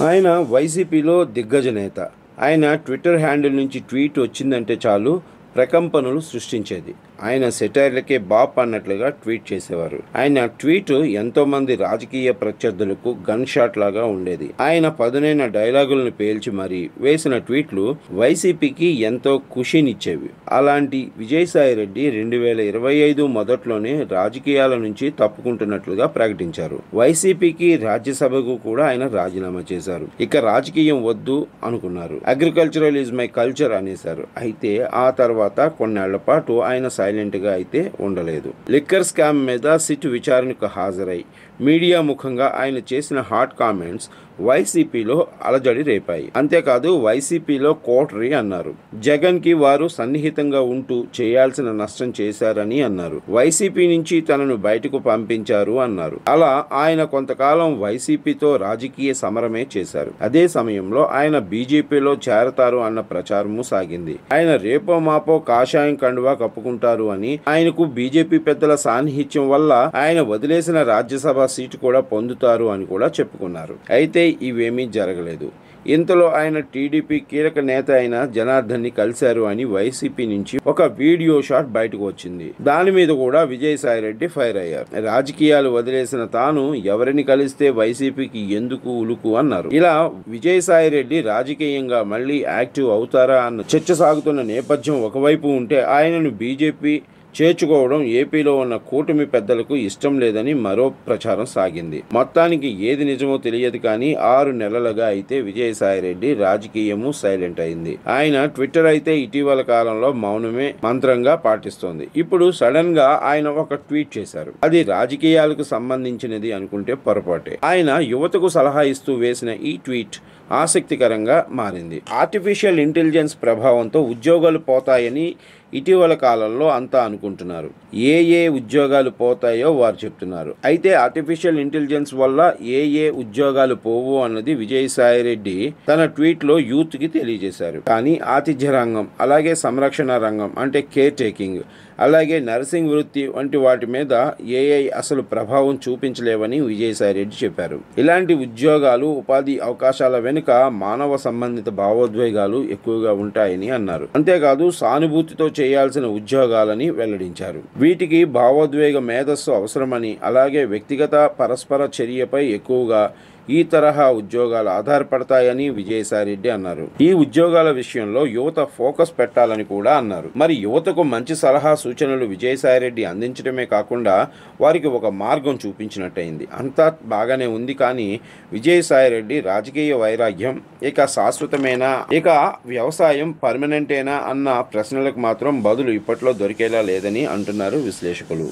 ఆయన వైసీపీలో దిగ్గజ నేత. ఆయన ట్విట్టర్ హ్యాండిల్ నుంచి ట్వీట్ వచ్చిందంటే చాలు ప్రకంపనలు సృష్టించేది. ఆయన సెటైర్లకే బాప్ అన్నట్లుగా ట్వీట్ చేసేవారు. ఆయన ట్వీట్ ఎంతో మంది రాజకీయ ప్రత్యర్థులకు గన్ షాట్ లాగా ఉండేది. ఆయన పదునైన డైలాగులను పేల్చి మరీ వేసిన ట్వీట్లు వైసీపీకి ఎంతో ఖుషీనిచ్చేవి. అలాంటి విజయసాయిరెడ్డి 2025 మొదట్లోనే రాజకీయాల నుంచి తప్పుకుంటున్నట్లుగా ప్రకటించారు. వైసీపీకి రాజ్యసభకు కూడా ఆయన రాజీనామా చేశారు. ఇక రాజకీయం వద్దు అనుకున్నారు. అగ్రికల్చరల్ ఈజ్ మై కల్చర్ అనేశారు. అయితే ఆ తర్వాత కొన్నేళ్ల పాటు ఆయన సైలెంట్ గా అయితే ఉండలేదు. లిక్కర్ స్కామ్ మీద సిట్ విచారణకు హాజరై మీడియా ముఖంగా ఆయన చేసిన హాట్ కామెంట్స్ వైసీపీలో అలజడి రేపాయి. అంతేకాదు వైసీపీలో కోటరీ అన్నారు. జగన్ కి వారు సన్నిహితంగా ఉంటూ చేయాల్సిన నష్టం చేశారని అన్నారు. వైసీపీ నుంచి తనను బయటకు పంపించారు అన్నారు. అలా ఆయన కొంతకాలం వైసీపీతో రాజకీయ సమరమే చేశారు. అదే సమయంలో ఆయన బీజేపీలో చేరతారు అన్న ప్రచారము సాగింది. ఆయన రేపో మాపో కాషాయం కండువా కప్పుకుంటారు అని, ఆయనకు బీజేపీ పెద్దల సాన్నిహిత్యం వల్ల ఆయన వదిలేసిన రాజ్యసభ సీటు కూడా పొందుతారు అని కూడా చెప్పుకున్నారు. అయితే ఇవేమీ జరగలేదు. ఇంతలో ఆయన టీడీపీ కీలక నేత అయిన జనార్దన్ ని కలిశారు అని వైసీపీ నుంచి ఒక వీడియో షాట్ బయటకు వచ్చింది. దాని మీద కూడా విజయసాయిరెడ్డి ఫైర్ అయ్యారు. రాజకీయాలు వదిలేసిన తాను ఎవరిని కలిస్తే వైసీపీకి ఎందుకు ఉలుకు అన్నారు. ఇలా విజయసాయిరెడ్డి రాజకీయంగా మళ్ళీ యాక్టివ్ అవుతారా అన్న చర్చ సాగుతున్న నేపథ్యం ఒకవైపు ఉంటే, ఆయనను బీజేపీ చేర్చుకోవడం ఏపీలో ఉన్న కూటమి పెద్దలకు ఇష్టం లేదని మరో ప్రచారం సాగింది. మొత్తానికి ఏది నిజమో తెలియదు కానీ 6 నెలలుగా అయితే విజయసాయిరెడ్డి రాజకీయము సైలెంట్ అయింది. ఆయన ట్విట్టర్ అయితే ఇటీవల కాలంలో మౌనమే మంత్రంగా పాటిస్తోంది. ఇప్పుడు సడన్ గా ఆయన ఒక ట్వీట్ చేశారు. అది రాజకీయాలకు సంబంధించినది అనుకుంటే పొరపాటే. ఆయన యువతకు సలహా ఇస్తూ వేసిన ఈ ట్వీట్ ఆసక్తికరంగా మారింది. ఆర్టిఫిషియల్ ఇంటెలిజెన్స్ ప్రభావంతో ఉద్యోగాలు పోతాయని ఇటీవల కాలంలో అంతా అనుకుంటున్నారు. ఏ ఉద్యోగాలు పోతాయో వారు చెప్తున్నారు. అయితే ఆర్టిఫిషియల్ ఇంటెలిజెన్స్ వల్ల ఏ ఉద్యోగాలు పోవు అన్నది విజయసాయిరెడ్డి తన ట్వీట్ లో యూత్ కి తెలియజేశారు. కానీ ఆతిథ్య రంగం, అలాగే సంరక్షణ రంగం అంటే కేర్ టేకింగ్, అలాగే నర్సింగ్ వృత్తి వంటి వాటి మీద ఏఐ అసలు ప్రభావం చూపించలేవని విజయసాయిరెడ్డి చెప్పారు. ఇలాంటి ఉద్యోగాలు, ఉపాధి అవకాశాల వెనుక మానవ సంబంధిత భావోద్వేగాలు ఎక్కువగా ఉంటాయని అన్నారు. అంతేకాదు సానుభూతితో చేయాల్సిన ఉద్యోగాలని వెల్లడించారు. వీటికి భావోద్వేగ మేధస్సు అవసరమని, అలాగే వ్యక్తిగత పరస్పర చర్యపై ఎక్కువగా ఈ తరహా ఉద్యోగాలు ఆధారపడతాయని విజయసాయిరెడ్డి అన్నారు. ఈ ఉద్యోగాల విషయంలో యువత ఫోకస్ పెట్టాలని కూడా అన్నారు. మరి యువతకు మంచి సలహా సూచనలు విజయసాయిరెడ్డి అందించడమే కాకుండా వారికి ఒక మార్గం చూపించినట్టయింది. అంతా బాగానే ఉంది కానీ విజయసాయిరెడ్డి రాజకీయ వైరాగ్యం ఇక శాశ్వతమేనా, ఇక వ్యవసాయం పర్మనెంటేనా అన్న ప్రశ్నలకు మాత్రం బదులు ఇప్పట్లో దొరికేలా లేదని అంటున్నారు విశ్లేషకులు.